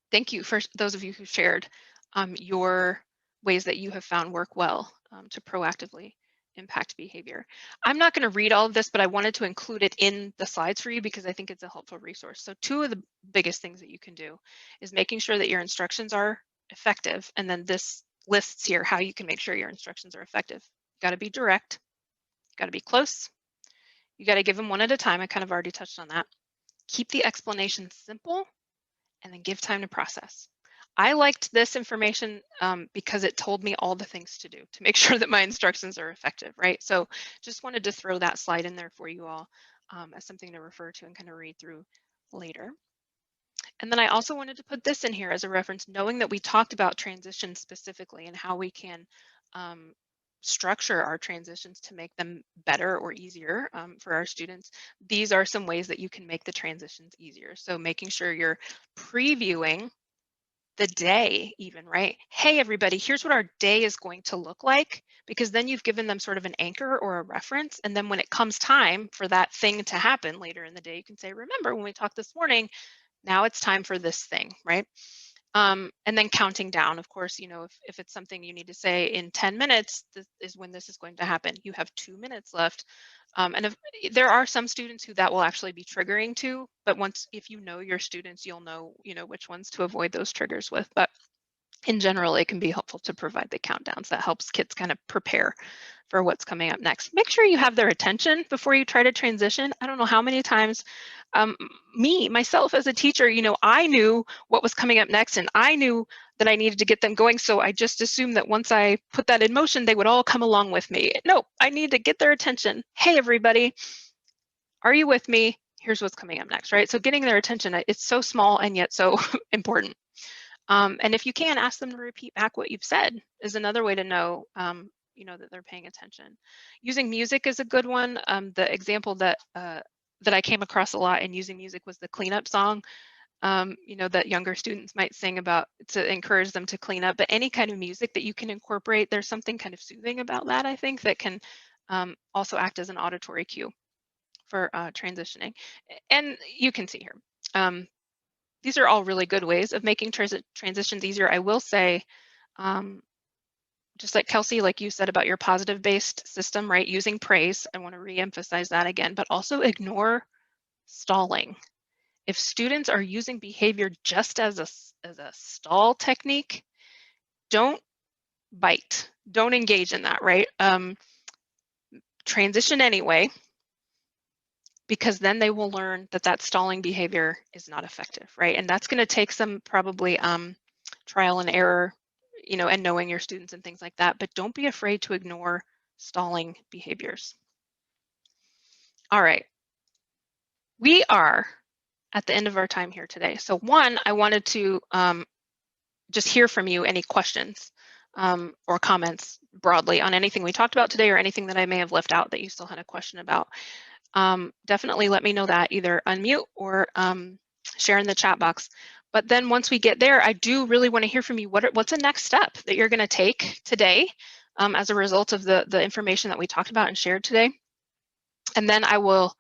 Thank you for those of you who shared your ways that you have found work well to proactively impact behavior. I'm not going to read all of this, but I wanted to include it in the slides for you because I think it's a helpful resource. So two of the biggest things that you can do is making sure that your instructions are effective. And then this lists here how you can make sure your instructions are effective. You got to be direct, you got to be close, you got to give them one at a time. I kind of already touched on that. Keep the explanation simple, and then give time to process. I liked this information because it told me all the things to do to make sure that my instructions are effective, right? So just wanted to throw that slide in there for you all as something to refer to and kind of read through later. And then I also wanted to put this in here as a reference, knowing that we talked about transitions specifically and how we can structure our transitions to make them better or easier for our students. These are some ways that you can make the transitions easier. So making sure you're previewing the day even, right? Hey, everybody, here's what our day is going to look like, because then you've given them sort of an anchor or a reference. And then when it comes time for that thing to happen later in the day, you can say, remember when we talked this morning, now it's time for this thing, right? And then counting down, of course, if it's something you need to say in 10 minutes, this is when this is going to happen. You have 2 minutes left. And if there are some students who that will actually be triggering to, but if you know your students, you'll know, which ones to avoid those triggers with. But in general, it can be helpful to provide the countdowns. That helps kids kind of prepare for what's coming up next. Make sure you have their attention before you try to transition. I don't know how many times myself as a teacher, I knew what was coming up next, and I knew that I needed to get them going. So I just assumed that once I put that in motion, they would all come along with me. No, I need to get their attention. Hey, everybody, are you with me? Here's what's coming up next, right? So getting their attention, it's so small and yet so important. And if you can, ask them to repeat back what you've said is another way to know, that they're paying attention. Using music is a good one. The example that I came across a lot in using music was the cleanup song, that younger students might sing about to encourage them to clean up. But any kind of music that you can incorporate, there's something kind of soothing about that, I think, that can also act as an auditory cue for transitioning. And you can see here. These are all really good ways of making transitions easier. I will say, just like Kelsey, like you said about your positive-based system, right? Using praise, I want to re-emphasize that again, but also ignore stalling. If students are using behavior just as a stall technique, don't bite, don't engage in that, right? Transition anyway, because then they will learn that stalling behavior is not effective, right? And that's going to take some probably trial and error, and knowing your students and things like that. But don't be afraid to ignore stalling behaviors. All right. We are at the end of our time here today. So one, I wanted to just hear from you any questions or comments broadly on anything we talked about today or anything that I may have left out that you still had a question about. Definitely let me know that, either unmute or share in the chat box. But then once we get there, I do really want to hear from you. What's the next step that you're going to take today as a result of the information that we talked about and shared today? And then I will,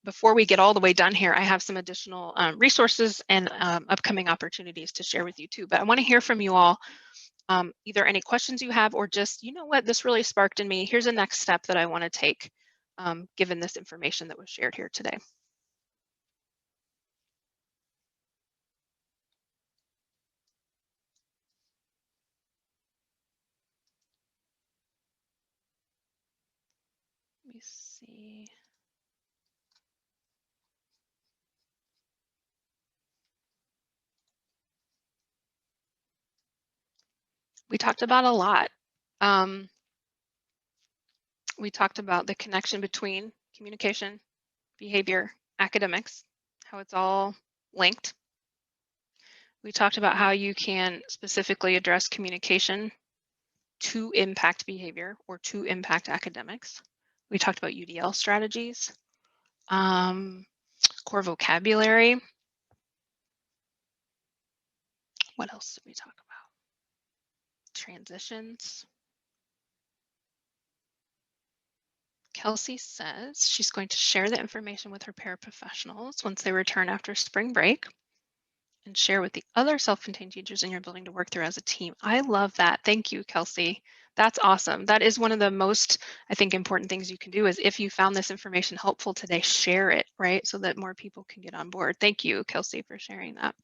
before we get all the way done here, I have some additional resources and upcoming opportunities to share with you too. But I want to hear from you all, either any questions you have or just, this really sparked in me. Here's a next step that I want to take, given this information that was shared here today. Let me see. We talked about a lot. We talked about the connection between communication, behavior, academics, how it's all linked. We talked about how you can specifically address communication to impact behavior or to impact academics. We talked about UDL strategies, core vocabulary. What else did we talk about? Transitions. Kelsey says she's going to share the information with her paraprofessionals once they return after spring break and share with the other self-contained teachers in your building to work through as a team. I love that. Thank you, Kelsey. That's awesome. That is one of the most, I think, important things you can do is if you found this information helpful today, share it, right? So that more people can get on board. Thank you, Kelsey, for sharing that.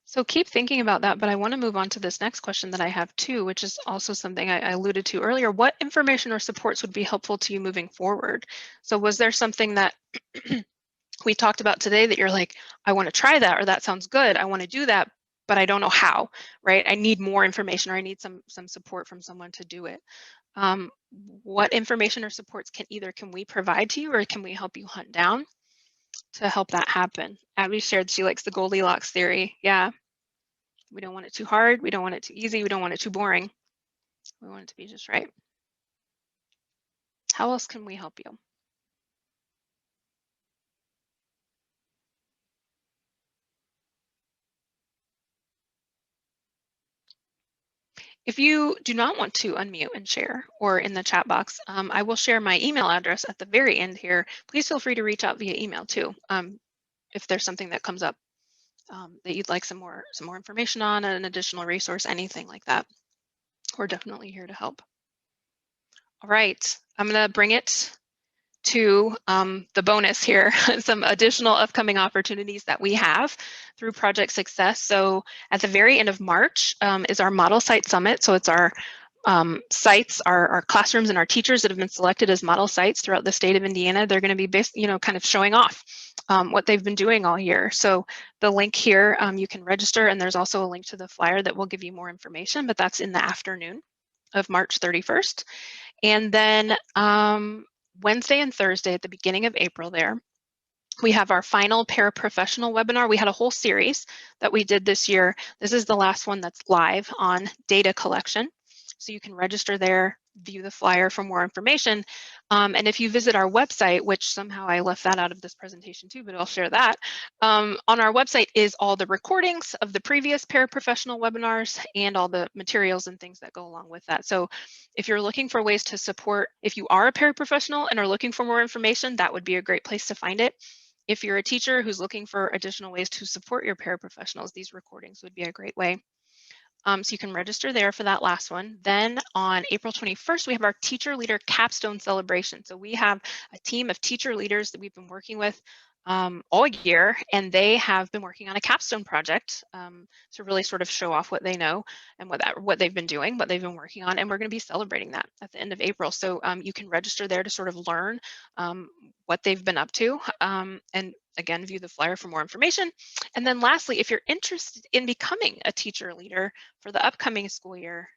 So keep thinking about that, but I want to move on to this next question that I have too, which is also something I alluded to earlier. What information or supports would be helpful to you moving forward? So was there something that we talked about today that you're like, I want to try that, or that sounds good, I want to do that, but I don't know how, right? I need more information, or I need some support from someone to do it. What information or supports can we provide to you, or can we help you hunt down to help that happen? Abby shared she likes the Goldilocks theory. Yeah. We don't want it too hard. We don't want it too easy. We don't want it too boring. We want it to be just right. How else can we help you? If you do not want to unmute and share or in the chat box, I will share my email address at the very end here. Please feel free to reach out via email too, if there's something that comes up that you'd like some more information on, an additional resource, anything like that. We're definitely here to help. All right, I'm going to bring it to the bonus here, some additional upcoming opportunities that we have through Project Success. So at the very end of March is our Model Site Summit. So it's our sites, our classrooms and our teachers that have been selected as model sites throughout the state of Indiana. They're going to be kind of showing off what they've been doing all year. So the link here, you can register, and there's also a link to the flyer that will give you more information, but that's in the afternoon of March 31st. And then Wednesday and Thursday at the beginning of April there, we have our final paraprofessional webinar. We had a whole series that we did this year. This is the last one that's live on data collection. So you can register there, view the flyer for more information. And if you visit our website, which somehow I left that out of this presentation too, but I'll share that. On our website is all the recordings of the previous paraprofessional webinars and all the materials and things that go along with that. So if you're looking for ways to support, if you are a paraprofessional and are looking for more information, that would be a great place to find it. If you're a teacher who's looking for additional ways to support your paraprofessionals, these recordings would be a great way. So you can register there for that last one. Then on April 21st, we have our Teacher Leader Capstone Celebration. So we have a team of teacher leaders that we've been working with all year, and they have been working on a capstone project to really sort of show off what they know and what they've been doing, what they've been working on, and we're going to be celebrating that at the end of April. So you can register there to sort of learn what they've been up to, and again, view the flyer for more information. And then lastly, if you're interested in becoming a teacher leader for the upcoming school year,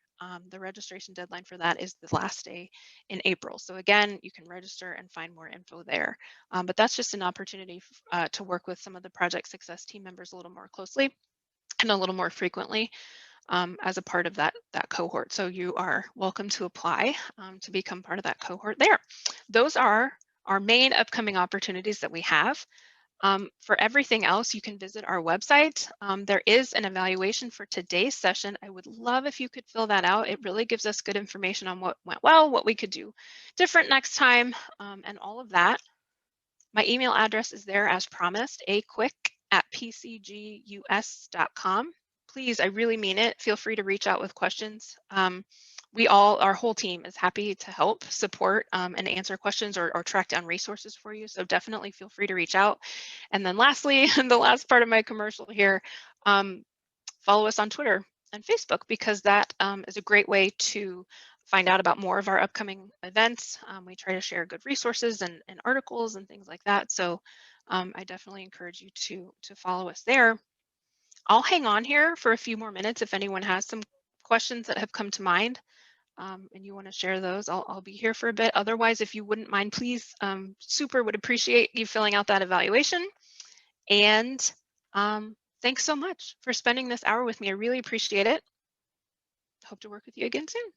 the registration deadline for that is the last day in April. So again, you can register and find more info there. But that's just an opportunity to work with some of the Project Success team members a little more closely and a little more frequently as a part of that cohort. So you are welcome to apply to become part of that cohort there. Those are our main upcoming opportunities that we have. For everything else, you can visit our website. There is an evaluation for today's session. I would love if you could fill that out. It really gives us good information on what went well, what we could do different next time, and all of that. My email address is there as promised, aquick@pcgus.com. Please, I really mean it. Feel free to reach out with questions. Our whole team is happy to help, support, and answer questions or track down resources for you. So definitely feel free to reach out. And then lastly, the last part of my commercial here, follow us on Twitter and Facebook, because that is a great way to find out about more of our upcoming events. We try to share good resources and articles and things like that. So I definitely encourage you to follow us there. I'll hang on here for a few more minutes if anyone has some questions that have come to mind. And you want to share those, I'll be here for a bit. Otherwise, if you wouldn't mind, please, super would appreciate you filling out that evaluation. And thanks so much for spending this hour with me. I really appreciate it. Hope to work with you again soon.